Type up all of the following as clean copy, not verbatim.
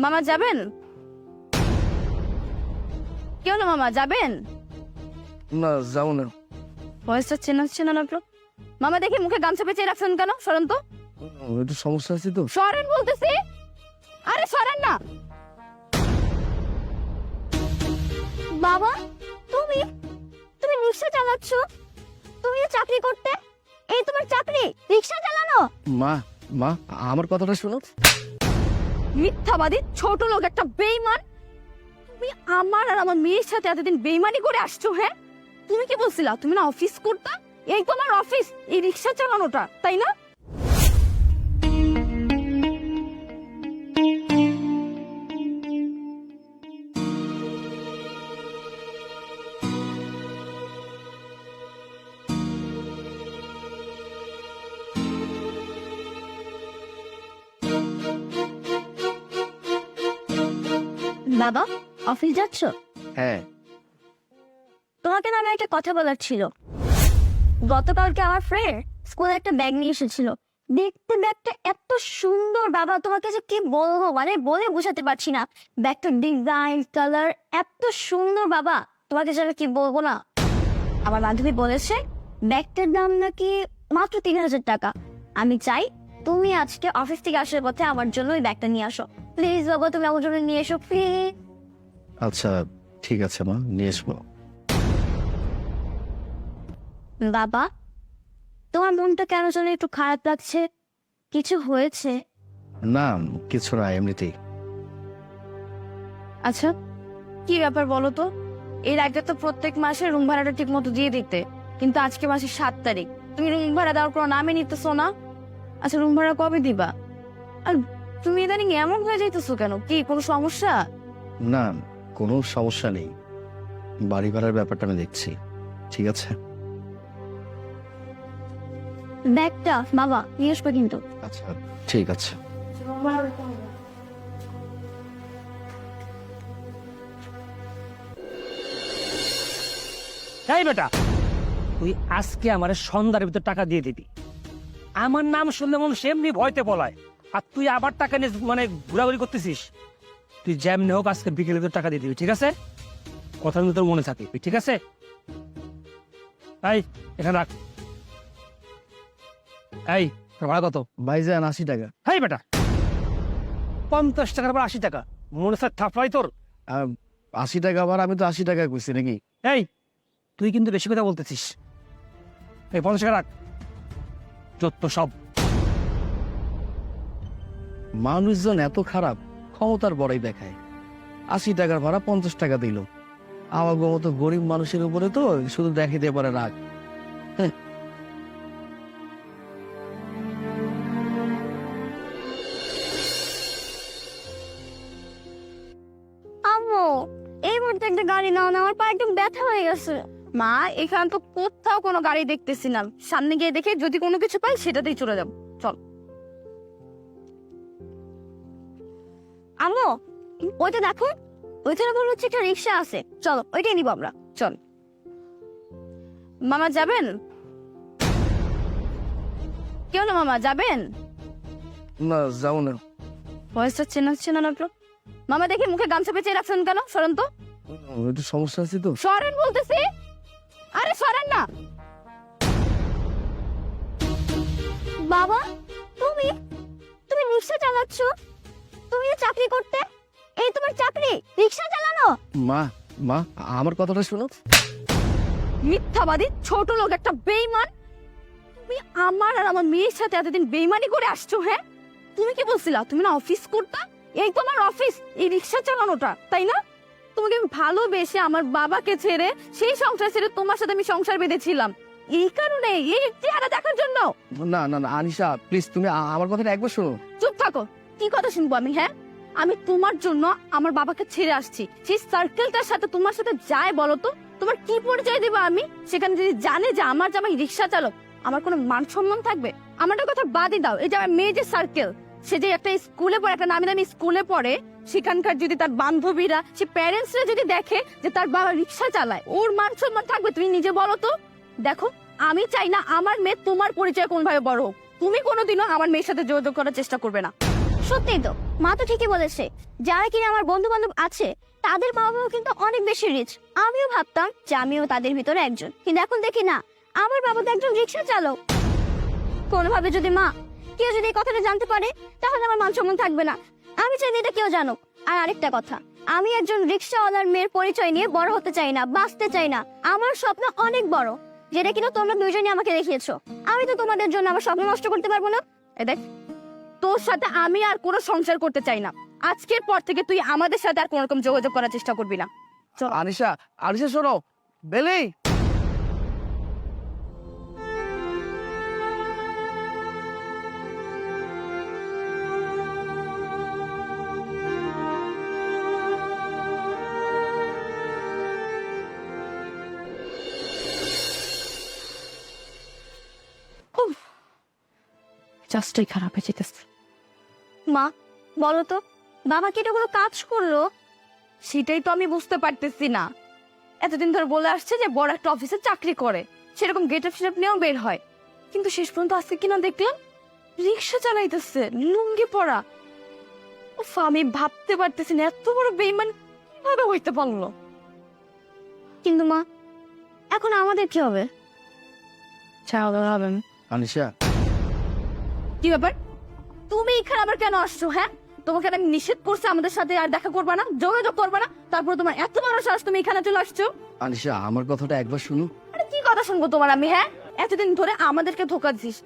মামা যাবেন? কি হলো মামা, যাবেন? না যাও না। ভয়েসটা চেনা চেনা লাগলো। মামা দেখি মুখে গামছা পেঁচিয়ে রাখছেন কেন? সরেন তো। একটু সমস্যা আছে তো। সরেন বলতেছি। আরে সরেন না। বাবা তুমি তুমি রিক্সা চালাচ্ছ? তুমি চাকরি করতে? এই তোমার চাকরি রিক্সা চালানো? মা মা আমার কথাটা শোনো। মিথ্যাবাদী ছোট লোক একটা বেঈমান। তুমি আমার আর আমার মেয়ের সাথে এতদিন বেঈমানি করে আসছো। হ্যাঁ, তুমি কি বলছিলা তুমি না অফিস করতা? এই তোমার অফিস, এই রিক্সা চালানোটা, তাই না? বাবা অফিস যাচ্ছ? হ্যাঁ। তোমাকে না আমি একটা কথা বলার ছিল। গতকালকে আমার ফ্রেন্ড স্কুলে একটা ব্যাগ নিয়ে এসেছিল। দেখতে ব্যাগটা এত সুন্দর বাবা, তোমাকে যে কি বলবো, মানে বলে বোঝাতে পারছি না। ব্যাগটার ডিজাইন কালার এত সুন্দর বাবা, তোমাকে যেন কি বলবো না। আমার বান্ধবী বলেছে ব্যাগটার দাম নাকি মাত্র 3000 টাকা। আমি চাই তুমি আজকে অফিস থেকে আসার পথে আমার জন্য ওই ব্যাগটা নিয়ে আসো। প্লিজ বাবা, তুমি আমার জন্য নিয়ে এসো প্লিজ। আচ্ছা ঠিক আছে মা, নিয়ে আসবো। বাবা তোমার মনটা কেন যেন একটু খারাপ লাগছে, কিছু হয়েছে? না কিছু না, এমনিতেই। আচ্ছা কি ব্যাপার বলো তো? এর আগে তো প্রত্যেক মাসে রুম ভাড়াটা ঠিক মতো দিয়ে দিতে, কিন্তু আজকে মাসের 7 তারিখ, তুমি রুম ভাড়া দেওয়ার কোনো নামই নিতেছো না। আচ্ছা রুম ভাড়া কবে দিবা? আর তুমি ইদানিং এমন হয়ে যাইতেছো কেন? কি কোনো সমস্যা? না কোনো সমস্যা নেই, বাড়ি ভাড়ার ব্যাপারটা আমি দেখছি। ঠিক আছে। ব্যাগটা বাবা নিয়ে আসবে কিন্তু। আচ্ছা ঠিক আছে। এই বেটা, তুই আজকে আমার সন্ধ্যার ভিতর টাকা দিয়ে দিবি। আমার নাম শুনলে মানুষ এমনি ভয়তে পলায়, আর তুই আবার টাকা নিয়ে মানে ঘোরাঘুরি করতেছিস। তুই যেমনি হোক আজকে বিকেলে তোর টাকা দিয়ে দিবি, ঠিক আছে? কথা তোর মনে থাকে, ঠিক আছে? এই এখানে রাখ। এই তোর ভাড়া কত? ভাইজান 80 টাকা। এই বেটা 50 টাকার পর 80 টাকা, মনে স্যার থাপড়াই তোর। 80 টাকা আবার, আমি তো 80 টাকা কইছি নাকি? এই তুই কিন্তু বেশি কথা বলতেছিস। এই 50 টাকা রাখ, যত সব। মানুষজন এত খারাপ, ক্ষমতার বড়াই দেখায়। 80 টাকার ভাড়া 50 টাকা দিল। আমার মতো গরিব মানুষের উপরে তো শুধু দেখাইতে পারে রাগ। হ্যাঁ। আম্মু এই মুহূর্তে একটা গাড়ি নাও না, আমার পা একদম ব্যথা হয়ে গেছে। মা এখানে তো কোথাও কোনো গাড়ি দেখতেছি না, সামনে গিয়ে দেখে যদি কোনো কিছু পাই সেটাতেই চলে যাব। চল। আম্মু ওইটা দেখো, ওইখানে মনে হচ্ছে একটা রিক্সা আছে, চলো ওইটাই নিব আমরা, চল। মামা যাবেন? কি হলো মামা, যাবেন? না যাও না। ভয়েসটা চেনা চেনা লাগলো। মামা দেখি মুখে গামছা পেঁচিয়ে রাখছেন কেন? সরেন তো। একটু সমস্যা আছে তো। সরেন বলতেছি। আরে সরেন না। বাবা তুমি তুমি রিক্সা চালাচ্ছ? তুমি চাকরি করতে? এই তোমার চাকরি রিক্সা চালানো? মা মা আমার কথাটা শোনো। মিথ্যাবাদী ছোট লোক একটা বেঈমান। তুমি আমার আর আমার মেয়ের সাথে এতদিন বেঈমানি করে আসছো। হ্যাঁ, তুমি কি বলছিলা তুমি না অফিস করতা? এই তোমার অফিস, এই রিক্সা চালানোটা, তাই না? তোমাকে আমি ভালোবেসে আমার বাবাকে ছেড়ে সেই সংসার ছেড়ে তোমার সাথে আমি সংসার বেঁধেছিলাম, এই কারণে এই চেহারা দেখার জন্য। না না না আনিশা প্লিজ, তুমি আমার কথাটা একবার শোনো। চুপ থাকো। কি কথা শুনবো আমি? হ্যাঁ, আমি তোমার জন্য আমার বাবাকে ছেড়ে আসছি। সেই সার্কেলটার সাথে তোমার সাথে যায় বলো তো, তোমার কি পরিচয় দেবো আমি? সেখানে যদি জানে যে আমার জামাই রিক্সা চালক, আমার কোনো মান সম্মান থাকবে? আমারটা কথা বাদই দাও, এই যে আমার মেয়ে যে সার্কেল, সে যে একটা স্কুলে পড়ে, একটা নামি দামি স্কুলে পড়ে, সেখানকার যদি তার বান্ধবীরা, সে প্যারেন্টসরা যদি দেখে যে তার বাবা রিক্সা চালায়, ওর মান সম্মান থাকবে? তুমি নিজে বলো তো। দেখো আমি চাই না আমার মেয়ে তোমার পরিচয় কোনভাবে বড় হোক। তুমি কোনোদিনও আমার মেয়ের সাথে যোগাযোগ করার চেষ্টা করবে না। সত্যি তো মা তো ঠিকই বলেছে, যারা কিনা আমার বন্ধু বান্ধব আছে তাদের মা বাবাও কিন্তু অনেক বেশি রিচ। আমিও ভাবতাম যে আমিও তাদের ভিতরে একজন, কিন্তু এখন দেখি না, আমার বাবা তো একজন রিক্সা চালক। কোনোভাবে যদি মা কেউ যদি এই কথাটা জানতে পারে, তাহলে আমার মান সম্মান থাকবে না। আমি চাই না এটা কেউ জানুক। আর আরেকটা কথা, আমি একজন রিক্সাওয়ালার মেয়ের পরিচয় নিয়ে বড় হতে চাই না, বাঁচতে চাই না। আমার স্বপ্ন অনেক বড়, যেটা কিনা তোমরা দুইজনই আমাকে দেখিয়েছো। আমি তো তোমাদের জন্য আমার স্বপ্ন নষ্ট করতে পারবো না। দেখ, তোর সাথে আমি আর কোনো সংসার করতে চাই না। আজকের পর থেকে তুই আমাদের সাথে আর কোনো রকম যোগাযোগ করার চেষ্টা করবি না। আনিশা, আনিশা শোনো, বেলি। জাস্টই খারাপ হয়ে যেতেছে। মা বলো তো, বাবা কি এটা কোনো কাজ করলো? সেটাই তো আমি বুঝতে পারতেছি না। এতদিন ধরে বলে আসছে যে বড় একটা অফিসে চাকরি করে, সেরকম গেট আপ সেট নিয়েও বের হয়, কিন্তু শেষ পর্যন্ত আজকে কিনা দেখলাম রিক্সা চালাইতেছে, লুঙ্গি পরা। উফ, আমি ভাবতে পারতেছি না এত বড় বেইমান কিভাবে হইতে পারলো। কিন্তু মা, এখন আমাদের কি হবে? হবেন আনিশা, কি ব্যাপার? তুমি এখানে আবার কেন আসছো? হ্যাঁ, তোমাকে আমি নিষেধ করছি আমাদের সাথে আর দেখা করবা না, যোগাযোগ করবা না, তারপর তোমার এত বড় সাহস তুমি এখানে চলে আসছো। আনিশা, আমার কথাটা একবার শুনো। আরে কি কথা শুনবো তোমার আমি? হ্যাঁ, এতদিন ধরে আমাদেরকে ধোকা দিস,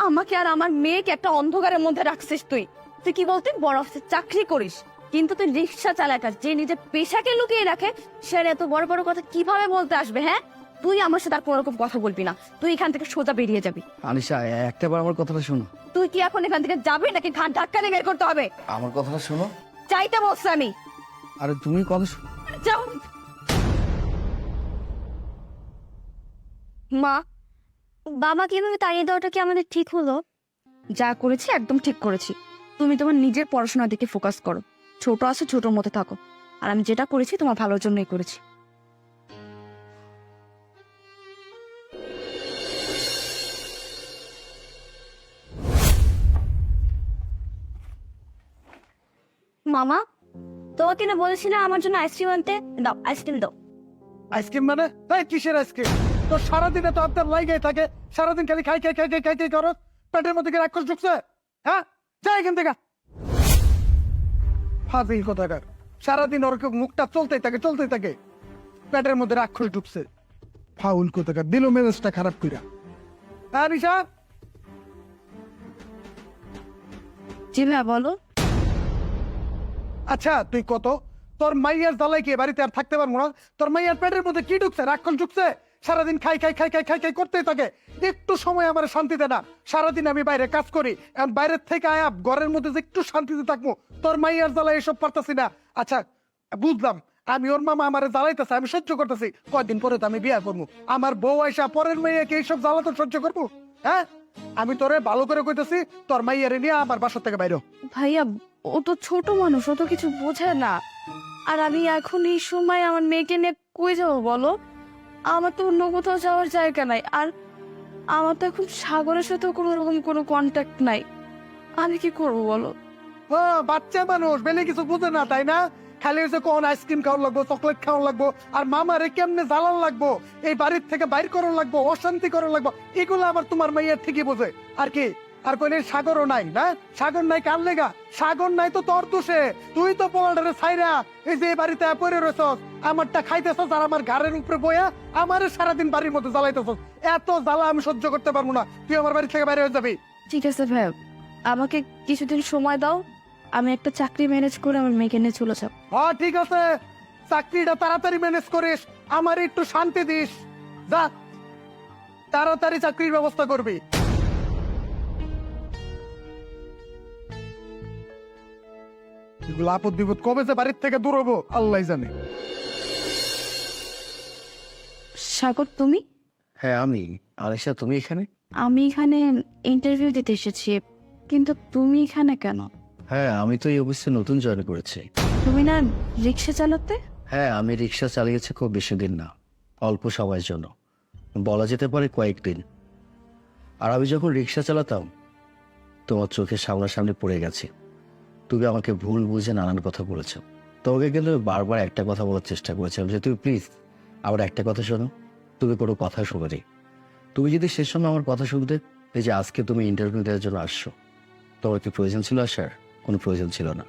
আমাকে আর আমার মেয়েকে একটা অন্ধকারের মধ্যে রাখছিস। তুই তুই কি বলতে বড় অফিসে চাকরি করিস, কিন্তু তুই রিক্সা চালাকার যে নিজের পেশাকে লুকিয়ে রাখে, সে আর এত বড় বড় কথা কিভাবে বলতে আসবে? হ্যাঁ, তুই আমার সাথে আর কোনো রকম কথা বলবি না, তুই এখান থেকে সোজা বেরিয়ে যাবি। আনিশা, একটাবার আমার কথাটা শোনো। তুই কি এখন এখান থেকে যাবি নাকি ঘাট ধাক্কা দিয়ে বের করতে হবে? আমার কথাটা শোনো। চাইতে বলছি আমি। আরে তুমি কথা শোনো। যাও। মা, বাবা কিভাবে তাড়িয়ে দেওয়াটা কি আমাদের ঠিক হলো? যা করেছি একদম ঠিক করেছি। তুমি তোমার নিজের পড়াশোনার দিকে ফোকাস করো, ছোট আছে ছোটর মতো থাকো। আর আমি যেটা করেছি তোমার ভালোর জন্যই করেছি। মামা, তোমাকে না বলেছি না আমার জন্য আইসক্রিম আনতে? দাও, আইসক্রিম দাও। আইসক্রিম মানে তাই কিসের আইসক্রিম? তোর সারাদিনে তো আপনার লাইগাই থাকে, সারাদিন খালি খাই খাই খাই খাই খাই খাই করো। পেটের মধ্যে কি রাক্ষস ঢুকছে? হ্যাঁ, যাই এখান থেকে। ফাজিল কথাকার, সারাদিন ওর মুখটা চলতেই থাকে, পেটের মধ্যে রাক্ষস ঢুকছে। ফাউল কথাকার, দিল মেজাজটা খারাপ কইরা। হ্যাঁ রিশা, জি ভাইয়া বলো। আচ্ছা তুই কত, তোর মাইয়ার জ্বালাই কি বাড়িতে আর থাকতে পারবো না? তোর মাইয়ার পেটের মধ্যে কি ঢুকছে? রাক্ষস ঢুকছে? সারাদিন খাই খাই খাই খাই খাই খাই করতেই থাকে, একটু সময় আমার শান্তিতে না। সারাদিন আমি বাইরে কাজ করি, এখন বাইরের থেকে আয়া ঘরের মধ্যে যে একটু শান্তিতে থাকবো, তোর মাইয়ার জ্বালাই এসব পারতাছি না। আচ্ছা বুঝলাম, আমি ওর মামা আমারে জ্বালাইতেছে, আমি সহ্য করতেছি। কয়দিন পরে তো আমি বিয়ে করবো, আমার বউ আইসা পরের মেয়েকে এইসব জ্বালাতো সহ্য করবো? হ্যাঁ, আমি তোরে ভালো করে কইতেছি, তোর মাইয়ারে নিয়ে আমার বাসা থেকে বাইরে। ভাইয়া, ও তো ছোট মানুষ, ও তো কিছু বোঝে না। আর আমি এখন এই সময় আমার মেয়েকে নিয়ে কই যাবো বলো? আমার তো অন্য কোথাও যাওয়ার জায়গা নাই, আর আমার তো এখন সাগরের সাথেও কোনো রকম কোনো কন্ট্যাক্ট নাই। আমি কি করবো বলো? ও বাচ্চা মানুষ, বেলে কিছু বুঝে না তাই না? খালি হচ্ছে কোন আইসক্রিম খাওয়ার লাগবো, চকলেট খাওয়ার লাগবো, আর মামারে কেমনে জ্বালান লাগবো, এই বাড়ির থেকে বাইর করার লাগবো, অশান্তি করার লাগবো, এগুলো আবার তোমার মাইয়ার ঠিকই বোঝে। আর কি, আর কইলে সাগরও নাই না? সাগর নাই কার লেগা? সাগর নাই তো তোর দোষে, তুই তো পোলাডারে ছাইরা এই যে এই বাড়িতে পড়ে রয়েছস, আমারটা খাইতেছস, আর আমার ঘাড়ের উপরে বইয়া আমারে সারাদিন বাড়ির মধ্যে জ্বালাইতেছস। এত জ্বালা আমি সহ্য করতে পারবো না, তুই আমার বাড়ি থেকে বাইরে হয়ে যাবি। ঠিক আছে ভাই, আমাকে কিছুদিন সময় দাও, আমি একটা চাকরি ম্যানেজ করে আমার মেয়েকে নিয়ে চলে যাব। হ্যাঁ ঠিক আছে, চাকরিটা তাড়াতাড়ি ম্যানেজ করিস, আমার একটু শান্তি দিস। যা, তাড়াতাড়ি চাকরির ব্যবস্থা করবি। এগুলো আপদ বিপদ কবে যে বাড়ির থেকে দূর হবো আল্লাহ জানে। সাগর তুমি? হ্যাঁ আমি। আনিশা, তুমি এখানে? আমি এখানে ইন্টারভিউ দিতে এসেছি, কিন্তু তুমি এখানে কেন? হ্যাঁ, আমি তো এই অফিসে নতুন জয়েন করেছি। তুমি না রিক্সা চালাতে? হ্যাঁ, আমি রিক্সা চালিয়েছি খুব বেশি দিন না, অল্প সময়ের জন্য, বলা যেতে পারে কয়েকদিন। আর আমি যখন রিক্সা চালাতাম তোমার চোখের সামনাসামনি পড়ে গেছি, তুমি আমাকে ভুল বুঝে নানান কথা বলেছো। তোমাকে কিন্তু বারবার একটা কথা বলার চেষ্টা করেছিলাম যে তুমি প্লিজ আমার একটা কথা শোনো। তুমি কোনো কথা শোনোনি। তুমি যদি শেষ সময় আমার কথা শুনতে, এই যে আজকে তুমি ইন্টারভিউ দেওয়ার জন্য আসছো, তোমার কি প্রয়োজন ছিল আসার? কোনো প্রয়োজন ছিল না।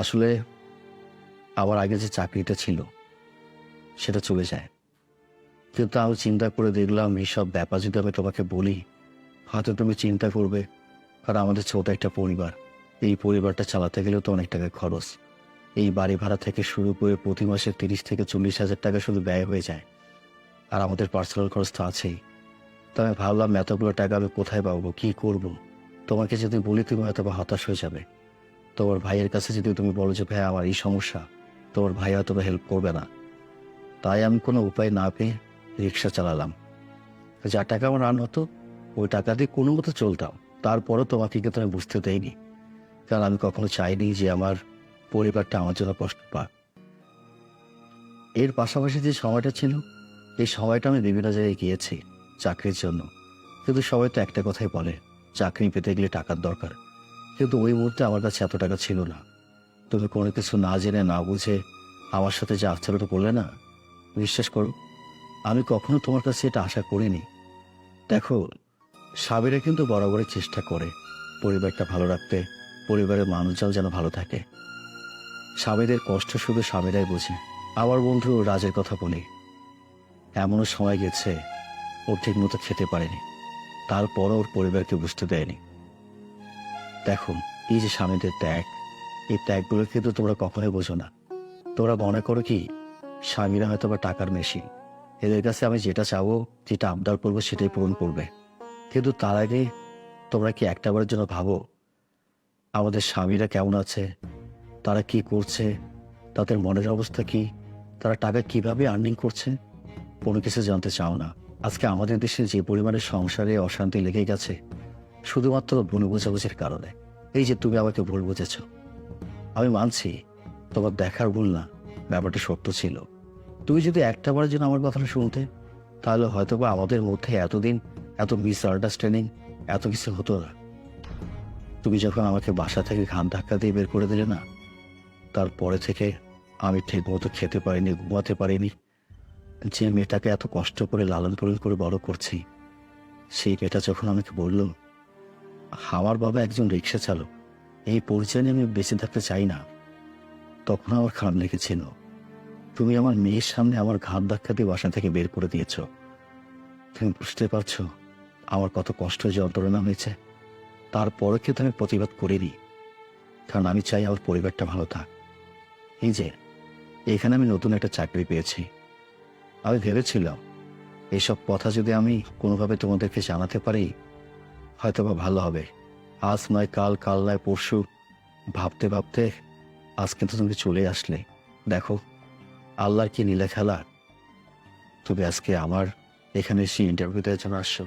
আসলে আমার আগে যে চাকরিটা ছিল সেটা চলে যায়, কিন্তু আমি চিন্তা করে দেখলাম এইসব ব্যাপার যদি আমি তোমাকে বলি, হয়তো তুমি চিন্তা করবে, কারণ আমাদের ছোট একটা পরিবার, এই পরিবারটা চালাতে গেলেও তো অনেক টাকা খরচ। এই বাড়ি ভাড়া থেকে শুরু করে প্রতি মাসে 30 থেকে 40,000 টাকা শুধু ব্যয় হয়ে যায়, আর আমাদের পার্সোনাল খরচ তো আছেই। তো আমি ভাবলাম এতগুলো টাকা আমি কোথায় পাবো, কি করব। তোমাকে যদি বলি তুমি হয়তো বা হতাশ হয়ে যাবে। তোমার ভাইয়ের কাছে যদি তুমি বলো যে ভাই আমার এই সমস্যা, তোমার ভাই হয়তো বা হেল্প করবে না। তাই আমি কোনো উপায় না পেয়ে রিক্সা চালালাম। যা টাকা আমার রান হতো ওই টাকা দিয়ে কোনো মতো চলতাম। তারপরও তোমাকে কিন্তু আমি বুঝতে দেইনি, কারণ আমি কখনো চাইনি যে আমার পরিবারটা আমার জন্য কষ্ট পাক। এর পাশাপাশি যে সময়টা ছিল, এই সময়টা আমি বিভিন্ন জায়গায় গিয়েছি চাকরির জন্য, কিন্তু সবাই তো একটা কথাই বলে, চাকরি পেতে গেলে টাকার দরকার। কিন্তু ওই মুহূর্তে আমার কাছে এত টাকা ছিল না। তুমি কোনো কিছু না জেনে না বুঝে আমার সাথে যে আচরণটা করলে না, বিশ্বাস করো আমি কখনো তোমার কাছে এটা আশা করিনি। দেখো, স্বামীরা কিন্তু বরাবরই চেষ্টা করে পরিবারটা ভালো রাখতে, পরিবারের মানুষজন যেন ভালো থাকে। স্বামীদের কষ্ট শুধু স্বামীরাই বোঝে। আমার বন্ধু রাজের কথা বলি, এমনও সময় গেছে ওর ঠিক মতো খেতে পারেনি, তারপরও ওর পরিবারকে বুঝতে দেয়নি। দেখো, এই যে স্বামীদের ত্যাগ, এই ত্যাগগুলো কিন্তু তোমরা কখনোই বোঝো না। তোমরা মনে করো কি স্বামীরা হয়তো বা টাকার মেশিন, এদের কাছে আমি যেটা চাবো, যেটা আবদার করবো সেটাই পূরণ করবে। কিন্তু তার আগে তোমরা কি একটাবারের জন্য ভাবো আমাদের স্বামীরা কেমন আছে, তারা কি করছে, তাদের মনের অবস্থা কি, তারা টাকা কিভাবে আর্নিং করছে? কোনো কিছু জানতে চাও না। আজকে আমাদের দেশে যে পরিমাণে সংসারে অশান্তি লেগে গেছে, শুধুমাত্র ভুল বোঝাবুঝির কারণে। এই যে তুমি আমাকে ভুল বুঝেছ, আমি মানছি তোমার দেখার ভুল না, ব্যাপারটা সত্য ছিল। তুমি যদি একটাবারের জন্য আমার কথাটা শুনতে, তাহলে হয়তো বা আমাদের মধ্যে এতদিন এত মিসআন্ডারস্ট্যান্ডিং এত কিছু হতো না। তুমি যখন আমাকে বাসা থেকে ঘান ধাক্কা দিয়ে বের করে দিলে না, তারপরে থেকে আমি ঠিক মতো খেতে পারিনি, ঘুমাতে পারিনি। যে মেয়েটাকে এত কষ্ট করে লালন পালন করে বড় করছি, সেই মেয়েটা যখন আমাকে বলল আমার বাবা একজন রিক্সা চালক, এই পরিচয় নিয়ে আমি বেঁচে থাকতে চাই না, তখন আমার খারাপ লেগেছিল। তুমি আমার মেয়ের সামনে আমার ঘাট ধাক্কা দিয়ে বাসা থেকে বের করে দিয়েছ। তুমি বুঝতে পারছো আমার কত কষ্ট যন্ত্রণা হয়েছে? তারপরে কিন্তু আমি প্রতিবাদ করিনি, কারণ আমি চাই আমার পরিবারটা ভালো থাক। এই যে এখানে আমি নতুন একটা চাকরি পেয়েছি, আমি ভেবেছিলাম এইসব কথা যদি আমি কোনোভাবে তোমাদেরকে জানাতে পারি হয়তো বা ভালো হবে। আজ নয় কাল, কাল নয় পরশু, ভাবতে ভাবতে আজ কিন্তু তুমি চলে আসলে। দেখো আল্লাহর কি নীলা খেলা, তুমি আজকে আমার এখানে এসে ইন্টারভিউ দেওয়ার জন্য আসছো।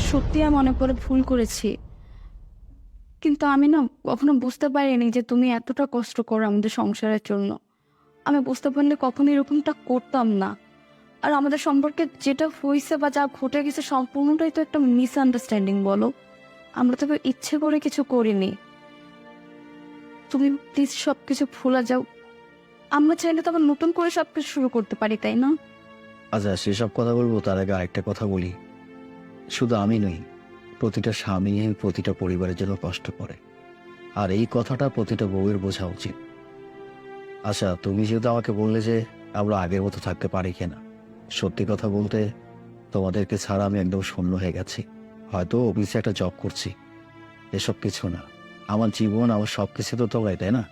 সত্যি আমি অনেক বড় ভুল করেছি, কিন্তু আমি না কখনো বুঝতে পারিনি যে তুমি এতটা কষ্ট করো আমাদের সংসারের জন্য। আমি বুঝতে পারলে কখনো এরকমটা করতাম না। আর আমাদের সম্পর্কে যেটা হয়েছে বা যা ঘটে গেছে সম্পূর্ণটাই তো একটা মিসআন্ডারস্ট্যান্ডিং বলো। আমরা তো ইচ্ছে করে কিছু করিনি। তুমি প্লিজ সবকিছু ভুলে যাও। আমরা চাইলে তো আবার নতুন করে সবকিছু শুরু করতে পারি, তাই না? আচ্ছা, সেসব কথা বলবো, তার আগে আরেকটা কথা বলি। শুধু আমি নই, প্রতিটা স্বামী প্রতিটা পরিবারের জন্য কষ্ট করে, আর এই কথাটা প্রতিটা বউয়ের বোঝা উচিত। আচ্ছা, তুমি যেহেতু আমাকে বললে যে আমরা আগের মতো থাকতে পারি কিনা, সত্যি কথা বলতে তোমাদেরকে ছাড়া আমি একদম শূন্য হয়ে গেছি। হয়তো অফিসে একটা জব করছি, এসব কিছু না। আমার জীবন, আমার সব কিছু তো তোমরাই, তাই না?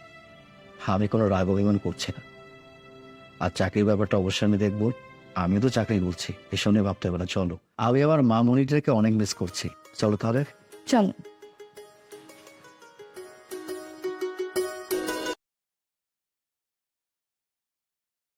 আমি কোনো রাগ অভিমান করছি না। আর চাকরির ব্যাপারটা অবশ্যই আমি দেখবো। আমিও তো চাকরি করছি, এসব নিয়ে ভাবতে হবে না। চলো, আমি আমার মা মনিটাকে অনেক মিস করছি। চলো তাহলে। চলো।